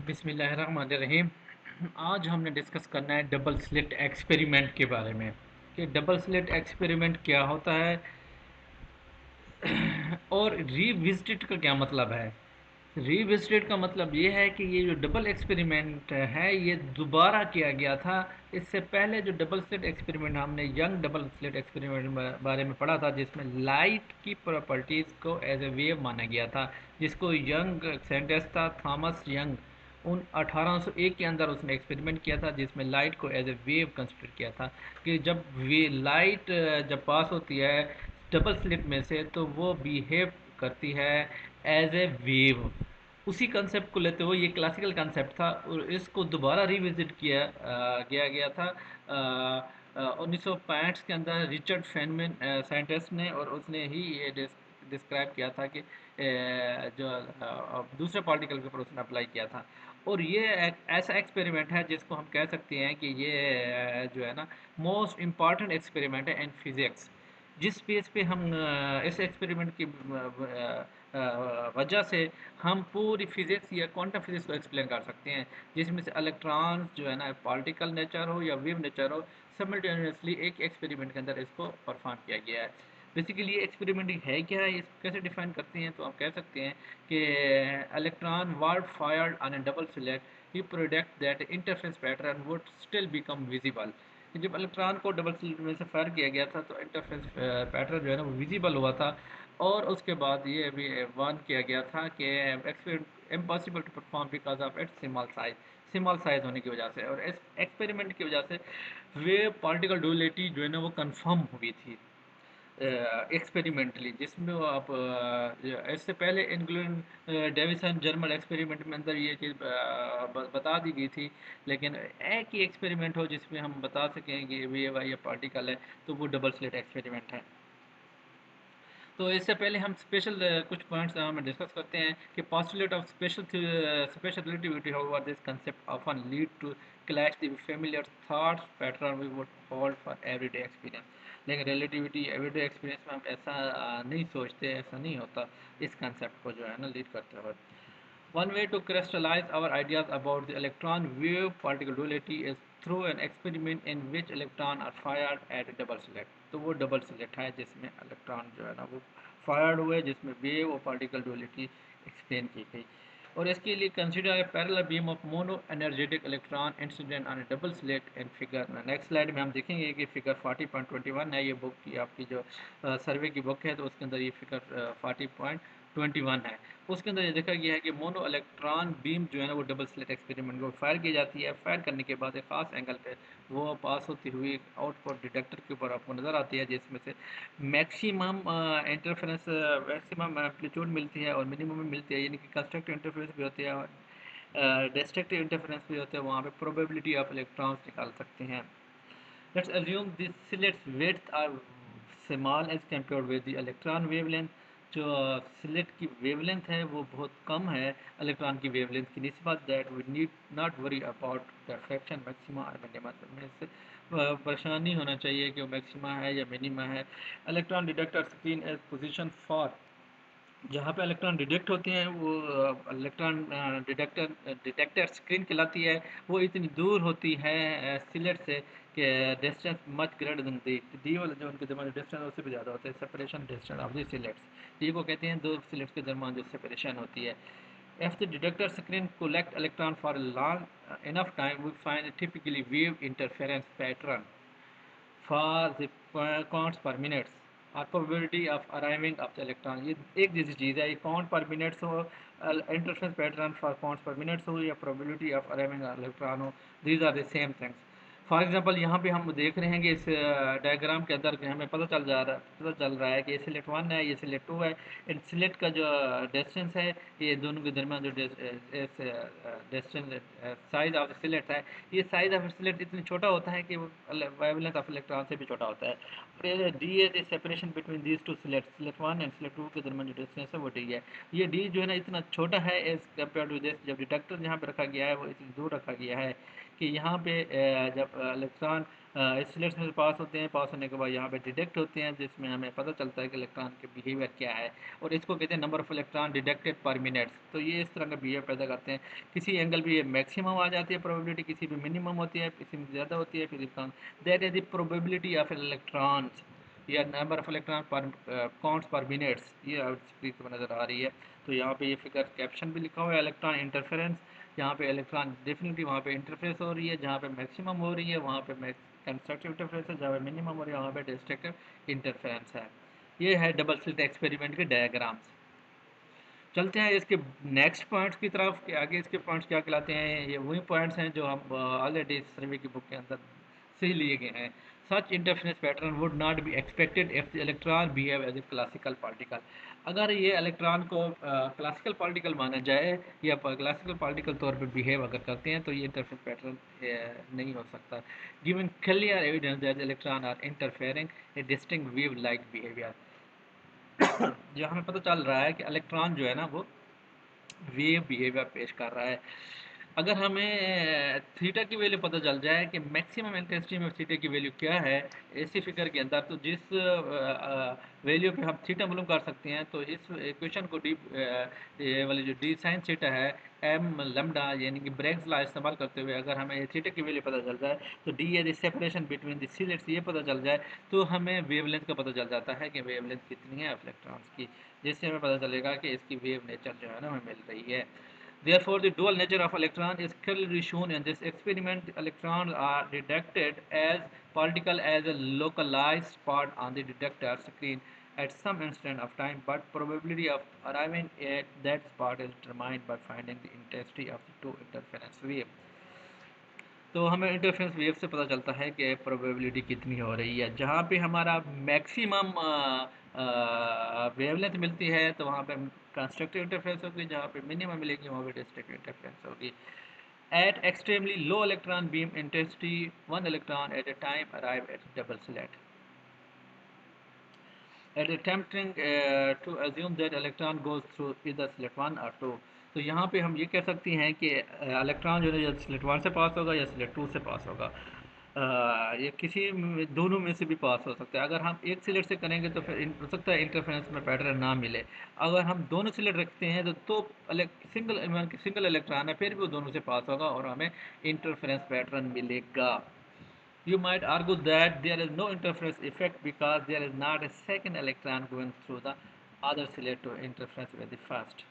बिस्मिल्लाहिर्रहमानिर्रहीम। आज हमने डिस्कस करना है डबल स्लिट एक्सपेरिमेंट के बारे में कि डबल स्लिट एक्सपेरिमेंट क्या होता है और रीविजिटेड का क्या मतलब है। रीविजिटेड का मतलब ये है कि ये जो डबल एक्सपेरिमेंट है ये दोबारा किया गया था। इससे पहले जो डबल स्लिट एक्सपेरिमेंट हमने यंग डबल स्लिट एक्सपेरिमेंट बारे में पढ़ा था जिसमें लाइट की प्रॉपर्टीज़ को एज ए वेव माना गया था, जिसको यंग साइंटिस्ट था थॉमस यंग, उन 1801 के अंदर उसने एक्सपेरिमेंट किया था जिसमें लाइट को एज ए वेव कंसिडर किया था कि जब वे लाइट जब पास होती है डबल स्लिट में से तो वो बिहेव करती है एज ए वेव। उसी कंसेप्ट को लेते हुए ये क्लासिकल कंसेप्ट था और इसको दोबारा रिविजिट किया गया था 1965 के अंदर रिचर्ड फेनमैन साइंटिस्ट ने, और उसने ही ये डिस्क्राइब किया था कि जो दूसरे पार्टिकल के ऊपर उसने अप्लाई किया था। और ये एक ऐसा एक्सपेरिमेंट है जिसको हम कह सकते हैं कि ये जो है ना मोस्ट इम्पॉर्टेंट एक्सपेरिमेंट है इन फिज़िक्स। जिस बेस पे हम इस एक्सपेरिमेंट की वजह से हम पूरी फिज़िक्स या क्वांटम फिज़िक्स को एक्सप्लेन कर सकते हैं, जिसमें से इलेक्ट्रॉन जो है ना पार्टिकल नेचर हो या वेव नेचर हो, सिमल्टेनियसली एक एक्सपेरिमेंट के अंदर इसको परफॉर्म किया गया है। बेसिकली ये एक्सपेरिमेंट है क्या है, इसको कैसे डिफाइन करते हैं, तो आप कह सकते हैं कि electron word fired on A double select he product that interference pattern would still become visible. जब इलेक्ट्रॉन को डबल स्लिट में से फायर किया गया था तो इंटरफेरेंस पैटर्न जो है ना वो विजिबल हुआ था। और उसके बाद ये भी वार्न किया गया था कि experiment impossible to perform because of its small size होने की वजह से, और इस एक्सपेरिमेंट की वजह से वे पार्टिकल डुअलिटी जो है ना वो कंफर्म हुई थी एक्सपेरिमेंटली, जिसमें वो आप इससे पहले इंक्लूडिंग डेविसन जर्मन एक्सपेरिमेंट में अंदर ये चीज़ बता दी गई थी। लेकिन एक ही एक्सपेरिमेंट हो जिसमें हम बता सकें कि वेव है या पार्टिकल है, तो वो डबल स्लिट एक्सपेरिमेंट है। तो इससे पहले हम स्पेशल कुछ पॉइंट्स हम डिस्कस करते हैं कि postulate of special relativity, however this concept often lead to clash the familiar thoughts pattern we would hold for everyday experience. लेकिन रिलेटिविटी एवरीडे एक्सपीरियंस में हम ऐसा नहीं सोचते, ऐसा नहीं होता इस कंसेप्ट को जो है ना लीड करते हुए। One way to crystallize our ideas about the electron wave particle duality is through an experiment in which electrons are fired at a double slit। तो वो डबल स्लिट है जिसमें इलेक्ट्रॉन जो है ना वो फायर्ड हुए, जिसमें वेव और पार्टिकल डुअलिटी एक्सप्लेन की गई। और इसके लिए consider a parallel beam of mono energetic electron incident on A double slit in figure. Next slide में हम देखेंगे कि फिगर 40.21 है, ये बुक की आपकी जो सर्वे की बुक है तो उसके अंदर ये फिगर 40.21 है। उसके अंदर ये देखा गया है कि मोनो इलेक्ट्रॉन बीम जो है ना वो डबल स्लिट एक्सपेरिमेंट को फायर की जाती है। फायर करने के बाद एक खास एंगल पे वो पास होती हुई आउटपुट डिटेक्टर के ऊपर आपको नज़र आती है, जिसमें से मैक्सिमम इंटरफेरेंस मैक्सिमम एम्पलीट्यूड मिलती है और मिनिमम मिलती है, यानी कि कंस्ट्रक्टिव इंटरफेरेंस भी होती है और डिस्ट्रक्टिव इंटरफेरेंस भी होते हैं। वहाँ पे प्रोबेबिलिटी ऑफ इलेक्ट्रॉन्स निकाल सकते हैं। Let's assume this slit's width are small as compared with the electron wavelength। जो स्लिट की वेवलेंथ है वो बहुत कम है इलेक्ट्रॉन की वेवलेंथ की निस्बत। That we need not worry about the fraction maxima और मिनिमा। में से परेशान नहीं होना चाहिए कि वो मैक्सिमा है या मिनिमा है। Electron detector screen as position for, जहाँ पे इलेक्ट्रॉन डिटेक्ट होते हैं वो इलेक्ट्रॉन डिटेक्टर स्क्रीन कहलाती है। वो इतनी दूर होती है सिलेट से कि डिस्टेंस मच ग्रेटर देन दी वाला जो उनके दरमियान डिस्टेंस उससे भी ज़्यादा होता है, separation distance of the slits. D को कहते हैं दो सिलेट्स के दरमियान जो सेपरेशन होती है। If the detector screen collect electron for a long enough time, we find a typically wave interference pattern for the counts per minutes और probability of arriving of the electron। ये एक जैसी चीज़ है, ये काउंट पर मिनट्स हो, interference pattern for counts per minutes हो या probability of arriving electron हो, these are the same things. For example यहाँ पे हम देख रहे हैं कि इस डायग्राम के अंदर हमें पता चल रहा है कि ये सिलेक्ट वन है, ये सिलेक्ट टू है। इन सिलेक्ट का जो डिस्टेंस है, ये दोनों के दरमियान जो डिस्टेंस साइज ऑफ सिलेक्ट है, ये साइज ऑफ सिलेक्ट इतनी छोटा होता है कि वेवलेंथ ऑफ इलेक्ट्रॉन से भी छोटा होता है। फिर डी है the separation between these two slits, slit one and slit two के दरमियान जो डिस्टेंस है वो डी है। ये डी जो है ना इतना छोटा है एज कम्पेयर टू दिस। जब डिटेक्टर जहाँ पे रखा गया है वो इतनी दूर रखा गया है कि यहाँ पे जब इलेक्ट्रॉन स्लेट्स में से पास होते हैं, पास होने के बाद यहाँ पे डिटेक्ट होते हैं, जिसमें हमें पता चलता है कि इलेक्ट्रॉन के बिहेवियर क्या है, और इसको कहते हैं नंबर ऑफ इलेक्ट्रॉन डिटेक्टेड पर मिनट्स। तो ये इस तरह का बिहेवियर पैदा करते हैं। किसी एंगल पे ये मैक्सिमम आ जाती है प्रोबेबिलिटी, किसी पे मिनिमम होती है, किसी में ज़्यादा होती है, फिर कम। That is the probability of electrons या नंबर ऑफ इलेक्ट्रॉन पर काउंट्स पर मिनट्स, ये स्क्रीन पर नज़र आ रही है। तो यहाँ पे ये फिगर कैप्शन भी लिखा हुआ है, इलेक्ट्रॉन इंटरफेरेंस। यहाँ पे इलेक्ट्रॉन डेफिनेटली वहाँ पे इंटरफेरेंस हो रही है, जहाँ पे मैक्सिमम हो रही है वहाँ पे कंस्ट्रक्टिव इंटरफेरेंस है, जहाँ पे मिनिमम हो रही है वहाँ पे डिस्ट्रक्टिव इंटरफेरेंस है। ये है डबल स्लिट एक्सपेरिमेंट के डायग्राम्स। चलते हैं इसके नेक्स्ट पॉइंट्स की तरफ कि आगे इसके पॉइंट्स क्या कहलाते हैं। ये वही पॉइंट्स हैं जो हम ऑलरेडी सर्वे की बुक के अंदर से ही लिए गए हैं। Such interference pattern would not be expected if the electron behave as a classical particle. अगर ये इलेक्ट्रॉन को क्लासिकल पार्टिकल माना जाए या क्लासिकल पार्टिकल तौर पे बिहेव अगर करते हैं तो ये इंटरफेरेंस पैटर्न नहीं हो सकता। Given clear evidence that electron are interfering a distinct wave like behaviour. जो हमें पता चल रहा है कि इलेक्ट्रॉन जो है ना वो वेव बिहेवियर पेश कर रहा है। अगर हमें थीटा की वैल्यू पता चल जाए कि मैक्सिमम इंटेंसिटी में थीटा की वैल्यू क्या है इसी फिगर के अंदर, तो जिस वैल्यू पे हम थीटा मालूम कर सकते हैं, तो इस इक्वेशन को डी ये वाली जो डी साइन थीटा है एम लैम्डा यानी कि ब्रैग्स लॉ इस्तेमाल करते हुए अगर हमें थीटा की वैल्यू पता चल जाए, तो डी है सेपरेशन बिटवीन द सिलेट्स ये पता चल जाए, तो हमें वेवलेंथ का पता चल जाता है कि वेवलेंथ कितनी है इलेक्ट्रॉन्स की, जिससे हमें पता चलेगा कि इसकी वेव नेचर जो है ना हमें मिल रही है। Therefore, the dual nature of electron is clearly shown in this experiment. Electrons are detected as particle as a localized spot on the detector screen at some instant of time, but probability of arriving at that spot is determined by finding the intensity of the two interference wave. तो हमें interference wave से पता चलता है कि probability कितनी हो रही है। जहाँ पे हमारा मैक्सिमम वेवलेंथ मिलती है तो वहाँ पे कंस्ट्रक्टिव इंटरफेरेंस होगी, जहाँ पे मिनिमम मिलेगी वहाँ पे डिस्ट्रक्टिव इंटरफेरेंस होगी। At extremely low electron beam intensity one electron at a time arrive at double slit at attempting to assume that electron goes through either slit 1 or 2। तो यहाँ पे हम ये कह सकते हैं कि इलेक्ट्रॉन जो है या स्लिट 1 से पास होगा या स्लिट 2 से पास होगा, ये किसी दोनों में से भी पास हो सकता है। अगर हम एक स्लिट से करेंगे तो फिर हो सकता है इंटरफेरेंस में पैटर्न ना मिले। अगर हम दोनों स्लिट रखते हैं तो सिंगल इलेक्ट्रॉन है फिर भी वो दोनों से पास होगा और हमें इंटरफेरेंस पैटर्न मिलेगा। You might argue that there is no interference effect because there is not a second electron going through the other slit to interference with the first।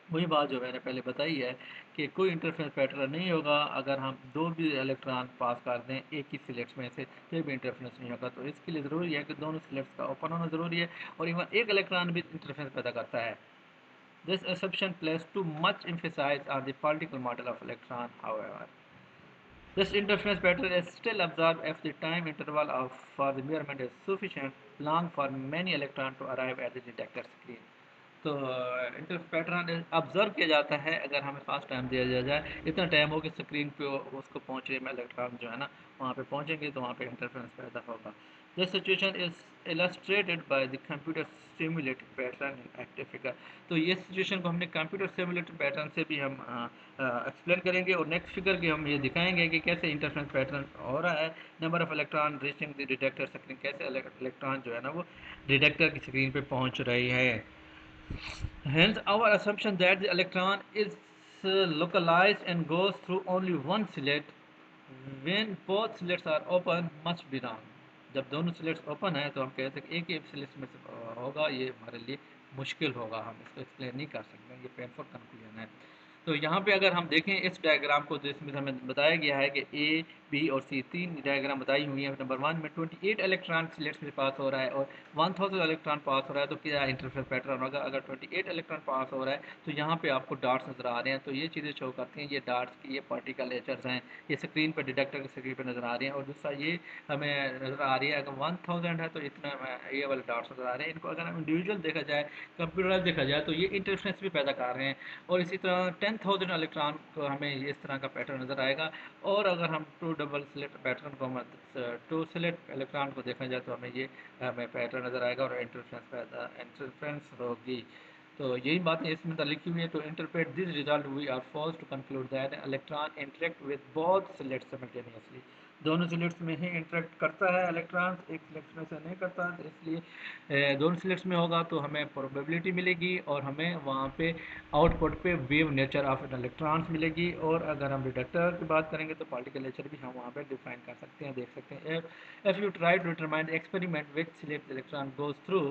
वही बात जो मैंने पहले बताई है कि कोई इंटरफेरेंस पैटर्न नहीं होगा अगर हम दो भी इलेक्ट्रॉन पास कर दें एक ही सिलेट्स में से, फिर भी इंटरफेरेंस नहीं होगा। तो इसके लिए ज़रूरी है कि दोनों सिलेट्स का ओपन होना ज़रूरी है, और इवन एक इलेक्ट्रॉन भी इंटरफेरेंस पैदा करता है। This assumption places too much emphasis on the particle model of electron, however। This interference pattern is still observed if the time interval for the measurement is sufficient long for many electrons to arrive at the detector screen। तो interference pattern observe किया जाता है अगर हमें fast time दिया जाए, इतना time हो कि स्क्रीन पे उसको पहुंचने में इलेक्ट्रॉन जो है ना वहाँ पे पहुंचेंगे तो वहाँ पे इंटरफेरेंस पैदा होगा। This situation is illustrated by the computer simulated pattern in active figure. तो ये सिचुएशन को हमने कंप्यूटर सिमुलेटेड पैटर्न से भी हम एक्सप्लेन करेंगे, और नेक्स्ट फिगर के हम ये दिखाएंगे कि कैसे इंटरफेरेंस पैटर्न हो रहा है। Number of electron reaching the detector screen, कैसे इलेक्ट्रॉन जो है ना वो डिटेक्टर की स्क्रीन पे पहुंच रही है। Hence, our assumption that the electron is localized and goes through only one slit when both slits are open must be wrong। जब दोनों स्लिट्स ओपन है तो हम कहते हैं कि एक ही स्लिट में से होगा, ये हमारे लिए मुश्किल होगा, हम इसको एक्सप्लेन नहीं कर सकते, ये पेनफुल कंक्लूजन है। तो यहाँ पे अगर हम देखें इस डायग्राम को, जिसमें हमें बताया गया है कि ए बी और सी तीन डायग्राम बताई हुई है। नंबर 1 में 28 इलेक्ट्रॉन स्लिट्स में पास हो रहा है और 1000 इलेक्ट्रॉन पास हो रहा है, तो क्या इंटरफेरेंस पैटर्न होगा। अगर 28 इलेक्ट्रॉन पास हो रहा है तो यहाँ पे आपको डार्ट्स नज़र आ रहे हैं, तो ये चीज़ें शो करती हैं, ये डार्ट्स की ये पार्टिकल नेचर्स हैं, ये स्क्रीन पर डिटेक्टर की स्क्रीन पर नज़र आ रही हैं। और दूसरा ये हमें नज़र आ रही है अगर 1000 है तो इतना ये वाले डार्ट्स नज़र आ रहे हैं। इनको अगर हम इंडिविजुअल देखा जाए, कंप्यूटराइज देखा जाए, तो ये इंटरफेरेंस भी पैदा कर रहे हैं। और इसी तरह 10,000 इलेक्ट्रॉन को हमें इस तरह का पैटर्न नज़र आएगा। और अगर हम टू डबल स्लिट पैटर्न को हम टू स्लिट इलेक्ट्रॉन को देखा जाए तो हमें पैटर्न नज़र आएगा और इंटरफ्रेंस होगी। तो यही बातें इसमें लिखी हुई है। तो interpret this result we are forced to conclude that electron interact with both slits simultaneously. दोनों स्लिट्स में ही इंटरेक्ट करता है इलेक्ट्रॉन, एक स्लिट्स में से नहीं करता, तो इसलिए दोनों स्लिट्स में होगा तो हमें प्रोबेबिलिटी मिलेगी और हमें वहाँ पे आउटपुट पे वेव नेचर ऑफ इलेक्ट्रॉन्स मिलेगी। और अगर हम डिटेक्टर की बात करेंगे तो पार्टिकल नेचर भी हम वहाँ पे डिफाइन कर सकते हैं, देख सकते हैं। If you try to determine experiment which slit electron goes through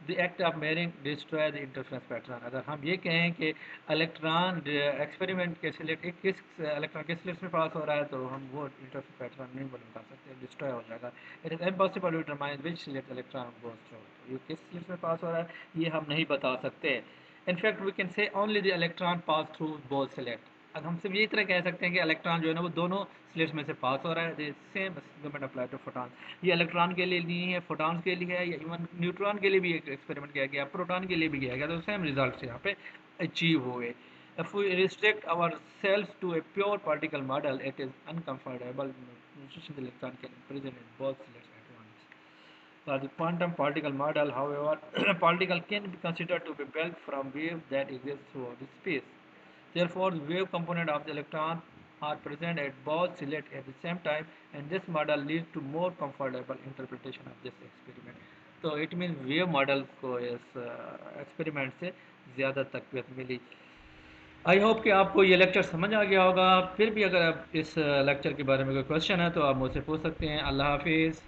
the act of measuring destroy the interference pattern. अगर हम ये कहें कि इलेक्ट्रॉन एक्सपेरिमेंट के स्लिट किस इलेक्ट्रॉन किस स्लिट में पास हो रहा है, तो हम वो इंटरफेरेंस पैटर्न नहीं बता सकते, डिस्ट्रॉय हो जाएगा। It is impossible to determine which slit electron goes through, ये किस स्लिट में पास हो रहा है ये हम नहीं बता सकते। In fact we can say only the electron pass through both slit. अब हम सिर्फ ये तरह कह सकते हैं कि इलेक्ट्रॉन जो है ना वो दोनों स्लिट्स में से पास हो रहा है। Same experiment apply to photon, ये इलेक्ट्रॉन के लिए नहीं है, फोटॉन्स के लिए है, या इवन न्यूट्रॉन के लिए भी एक एक्सपेरिमेंट किया गया, प्रोटॉन के लिए भी किया गया, तो सेम रिजल्ट यहाँ पे अचीव हुए। If we restrict ourselves to a pure particle model, it is uncomfortable. The electron can present in both slits at once. For the quantum particle model, however, particle can be considered to be built from wave that exist throughout the space. Therefore, the wave component of the electron are present at both slits at the same time, and this model leads to more comfortable interpretation of this experiment. तो it mean wave model को इस experiment से ज़्यादा तकवीत मिली। I hope कि आपको ये lecture समझ आ गया होगा। फिर भी अगर आप इस लेक्चर के बारे में कोई क्वेश्चन है तो आप मुझसे पूछ सकते हैं। अल्लाह हाफिज़।